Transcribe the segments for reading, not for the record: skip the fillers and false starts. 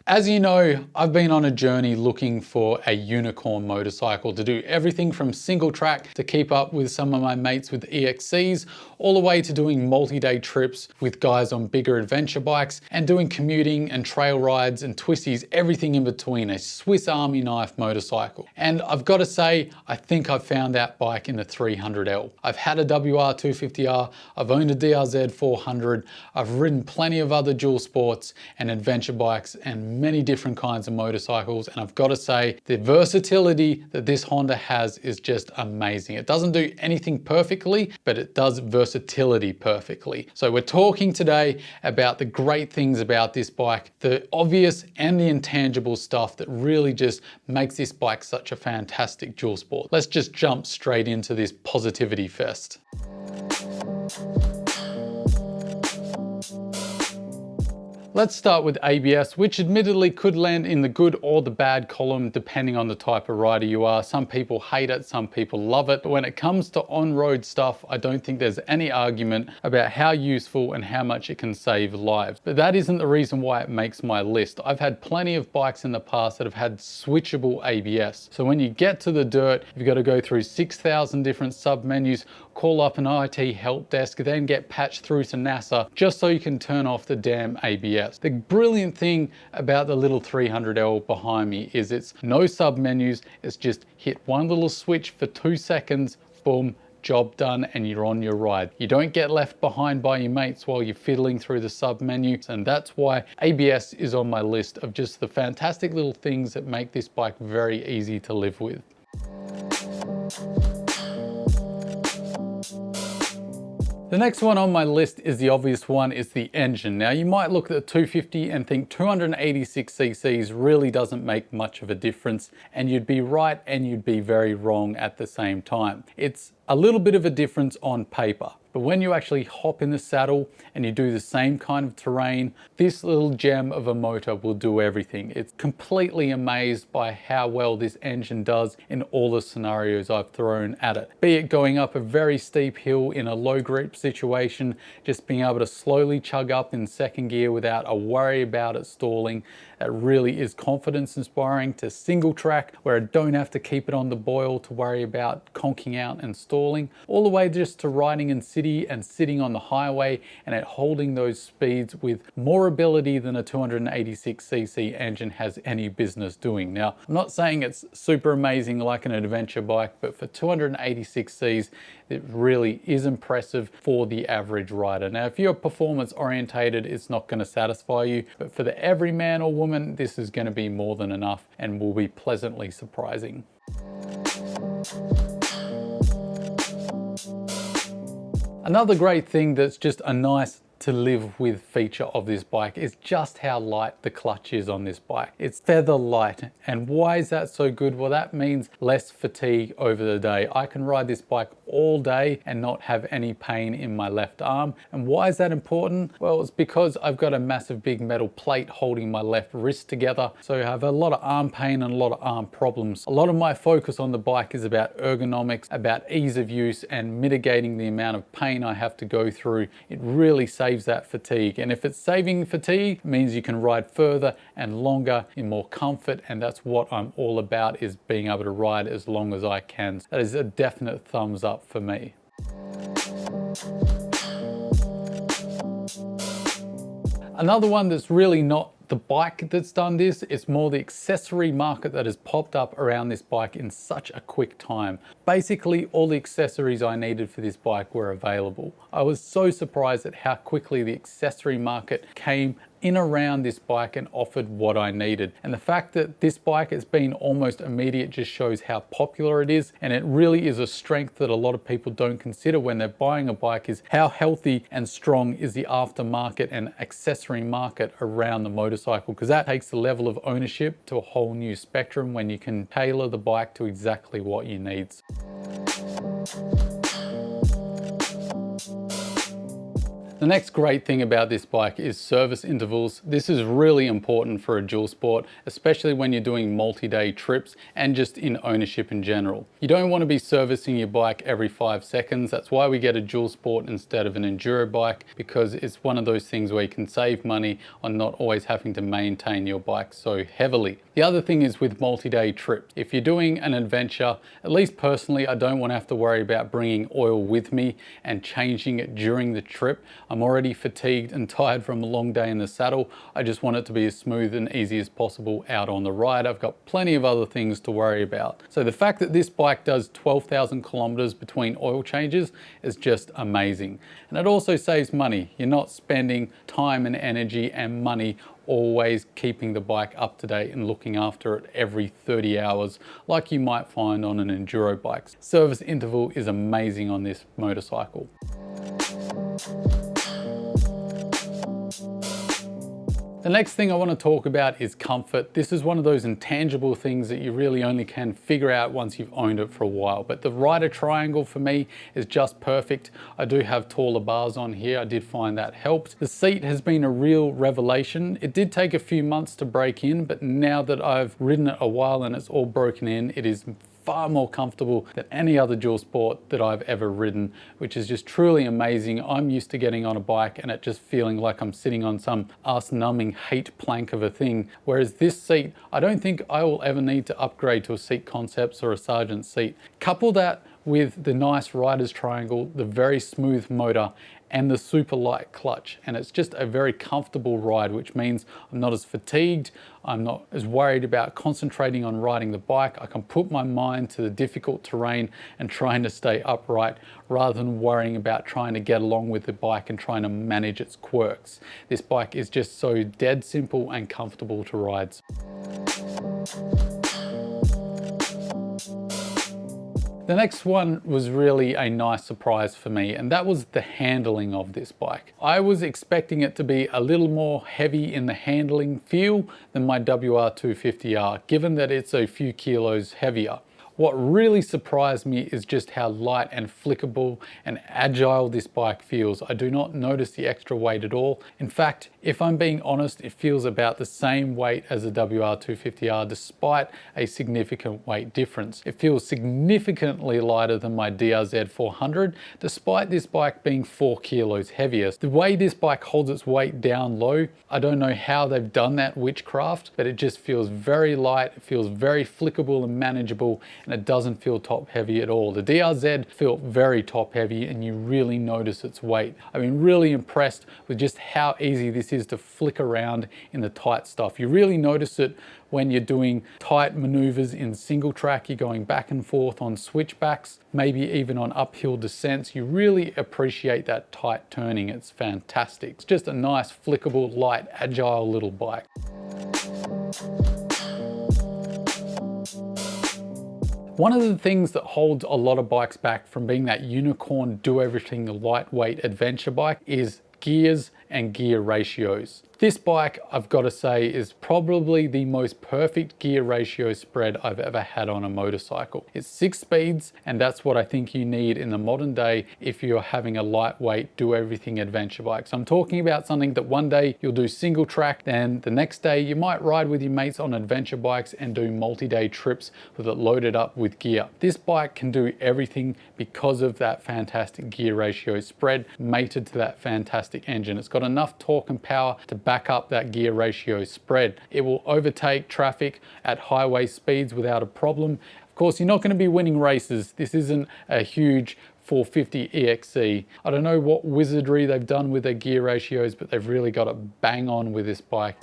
As you know, I've been on a journey looking for a unicorn motorcycle to do everything from single track to keep up with some of my mates with EXCs, all the way to doing multi-day trips with guys on bigger adventure bikes and doing commuting and trail rides and twisties, everything in between, a Swiss Army knife motorcycle. And I've got to say, I think I've found that bike in the 300L. I've had a WR250R, I've owned a DRZ 400, I've ridden plenty of other dual sports and adventure bikes and many different kinds of motorcycles, and I've got to say the versatility that this Honda has is just amazing. It doesn't do anything perfectly, but it does versatility perfectly. So we're talking today about the great things about this bike, the obvious and the intangible stuff that really just makes this bike such a fantastic dual sport. Let's just jump straight into this positivity fest. Let's start with ABS, which admittedly could land in the good or the bad column depending on the type of rider you are. Some people hate it, some people love it. But when it comes to on-road stuff, I don't think there's any argument about how useful and how much it can save lives. But that isn't the reason why it makes my list. I've had plenty of bikes in the past that have had switchable ABS. So when you get to the dirt, you've got to go through 6,000 different sub-menus, call up an IT help desk, then get patched through to NASA just so you can turn off the damn ABS. The brilliant thing about the little 300L behind me is it's no sub menus, it's just hit one little switch for 2 seconds, boom, job done, and you're on your ride. You don't get left behind by your mates while you're fiddling through the sub menu, and that's why ABS is on my list of just the fantastic little things that make this bike very easy to live with. The next one on my list is the obvious one, is the engine. Now you might look at the 250 and think 286 cc's really doesn't make much of a difference, and you'd be right and you'd be very wrong at the same time. It's a little bit of a difference on paper, but when you actually hop in the saddle and you do the same kind of terrain, this little gem of a motor will do everything. It's completely amazed by how well this engine does in all the scenarios I've thrown at it. Be it going up a very steep hill in a low grip situation, just being able to slowly chug up in second gear without a worry about it stalling. That really is confidence inspiring, to single track where I don't have to keep it on the boil to worry about conking out and stalling, all the way just to riding in city and sitting on the highway and at holding those speeds with more ability than a 286cc engine has any business doing. Now, I'm not saying it's super amazing like an adventure bike, but for 286c's, it really is impressive for the average rider. Now, if you're performance orientated, it's not going to satisfy you, but for the everyman or woman, this is going to be more than enough and will be pleasantly surprising. Another great thing that's just a nice to live with feature of this bike is just how light the clutch is on this bike. It's feather light. And why is that so good? Well, that means less fatigue over the day. I can ride this bike all day and not have any pain in my left arm. And why is that important? Well, it's because I've got a massive big metal plate holding my left wrist together. So I have a lot of arm pain and a lot of arm problems. A lot of my focus on the bike is about ergonomics, about ease of use and mitigating the amount of pain I have to go through. It really saves that fatigue, and if it's saving fatigue, it means you can ride further and longer in more comfort, and that's what I'm all about, is being able to ride as long as I can. That is a definite thumbs up for me. Another one that's really not the bike that's done this, it's more the accessory market that has popped up around this bike in such a quick time. Basically, all the accessories I needed for this bike were available. I was so surprised at how quickly the accessory market came in around this bike and offered what I needed. And the fact that this bike has been almost immediate just shows how popular it is, and it really is a strength that a lot of people don't consider when they're buying a bike, is how healthy and strong is the aftermarket and accessory market around the motorcycle, because that takes the level of ownership to a whole new spectrum when you can tailor the bike to exactly what you need. The next great thing about this bike is service intervals. This is really important for a dual sport, especially when you're doing multi-day trips and just in ownership in general. You don't want to be servicing your bike every 5 seconds. That's why we get a dual sport instead of an enduro bike, because it's one of those things where you can save money on not always having to maintain your bike so heavily. The other thing is with multi-day trips. If you're doing an adventure, at least personally, I don't want to have to worry about bringing oil with me and changing it during the trip. I'm already fatigued and tired from a long day in the saddle. I just want it to be as smooth and easy as possible out on the ride. I've got plenty of other things to worry about. So the fact that this bike does 12,000 kilometers between oil changes is just amazing. And it also saves money. You're not spending time and energy and money always keeping the bike up to date and looking after it every 30 hours like you might find on an enduro bike. Service interval is amazing on this motorcycle. The next thing I want to talk about is comfort. This is one of those intangible things that you really only can figure out once you've owned it for a while. But the rider triangle for me is just perfect. I do have taller bars on here. I did find that helped. The seat has been a real revelation. It did take a few months to break in, but now that I've ridden it a while and it's all broken in, it is far more comfortable than any other dual sport that I've ever ridden, which is just truly amazing. I'm used to getting on a bike and it just feeling like I'm sitting on some ass-numbing hate plank of a thing. Whereas this seat, I don't think I will ever need to upgrade to a Seat Concepts or a Sargent seat. Couple that with the nice rider's triangle, the very smooth motor, and the super light clutch, and it's just a very comfortable ride, which means I'm not as fatigued, I'm not as worried about concentrating on riding the bike. I can put my mind to the difficult terrain and trying to stay upright rather than worrying about trying to get along with the bike and trying to manage its quirks. This bike is just so dead simple and comfortable to ride. The next one was really a nice surprise for me, and that was the handling of this bike. I was expecting it to be a little more heavy in the handling feel than my WR250R, given that it's a few kilos heavier. What really surprised me is just how light and flickable and agile this bike feels. I do not notice the extra weight at all. In fact, if I'm being honest, it feels about the same weight as a WR250R despite a significant weight difference. It feels significantly lighter than my DRZ 400 despite this bike being 4 kilos heavier. The way this bike holds its weight down low, I don't know how they've done that witchcraft, but it just feels very light, it feels very flickable and manageable, and it doesn't feel top heavy at all. The DRZ felt very top heavy and you really notice its weight. I've been really impressed with just how easy this is to flick around in the tight stuff. You really notice it when you're doing tight maneuvers in single track, you're going back and forth on switchbacks, maybe even on uphill descents. You really appreciate that tight turning. It's fantastic. It's just a nice, flickable, light, agile little bike. One of the things that holds a lot of bikes back from being that unicorn, do everything lightweight adventure bike is gears and gear ratios. This bike, I've got to say, is probably the most perfect gear ratio spread I've ever had on a motorcycle. It's 6 speeds, and that's what I think you need in the modern day if you're having a lightweight, do everything adventure bike. So I'm talking about something that one day you'll do single track, then the next day you might ride with your mates on adventure bikes and do multi-day trips with it loaded up with gear. This bike can do everything because of that fantastic gear ratio spread mated to that fantastic engine. It's got enough torque and power to back up that gear ratio spread. It will overtake traffic at highway speeds without a problem. Of course, you're not going to be winning races. This isn't a huge 450 EXC. I don't know what wizardry they've done with their gear ratios, but they've really got it bang on with this bike.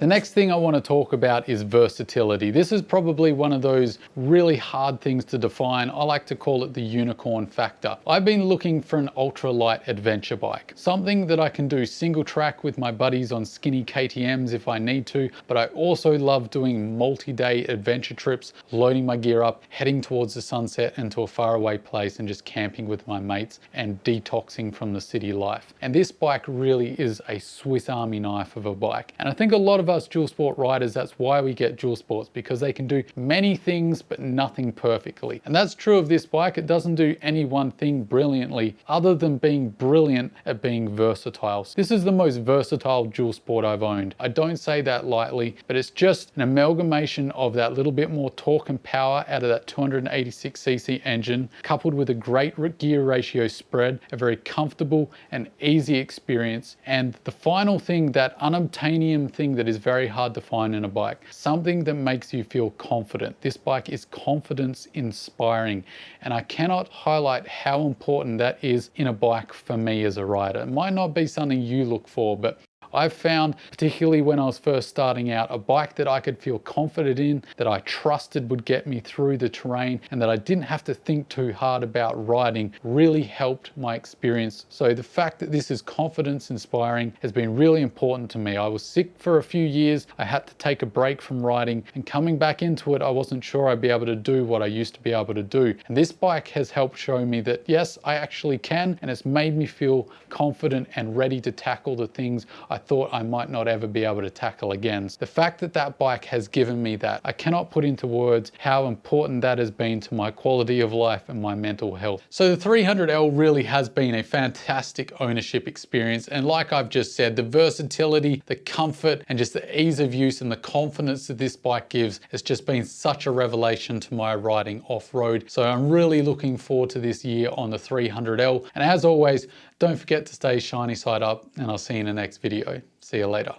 The next thing I want to talk about is versatility. This is probably one of those really hard things to define. I like to call it the unicorn factor. I've been looking for an ultralight adventure bike, something that I can do single track with my buddies on skinny KTMs if I need to, but I also love doing multi-day adventure trips, loading my gear up, heading towards the sunset into a faraway place and just camping with my mates and detoxing from the city life. And this bike really is a Swiss Army knife of a bike. And I think a lot of of us dual sport riders, that's why we get dual sports, because they can do many things but nothing perfectly. And that's true of this bike. It doesn't do any one thing brilliantly other than being brilliant at being versatile. This is the most versatile dual sport I've owned. I don't say that lightly, but it's just an amalgamation of that little bit more torque and power out of that 286cc engine, coupled with a great gear ratio spread, a very comfortable and easy experience, and the final thing, that unobtainium thing that is very hard to find in a bike, something that makes you feel confident. This bike is confidence inspiring, and I cannot highlight how important that is in a bike for me as a rider. It might not be something you look for, but I've found, particularly when I was first starting out, a bike that I could feel confident in, that I trusted would get me through the terrain, and that I didn't have to think too hard about riding, really helped my experience. So the fact that this is confidence inspiring has been really important to me. I was sick for a few years. I had to take a break from riding, and coming back into it, I wasn't sure I'd be able to do what I used to be able to do. And this bike has helped show me that yes, I actually can, and it's made me feel confident and ready to tackle the things I thought I might not ever be able to tackle again. The fact that that bike has given me that, I cannot put into words how important that has been to my quality of life and my mental health. So the 300L really has been a fantastic ownership experience, and like I've just said, the versatility, the comfort, and just the ease of use and the confidence that this bike gives has just been such a revelation to my riding off-road. So I'm really looking forward to this year on the 300L, and as always, don't forget to stay shiny side up, and I'll see you in the next video. See you later.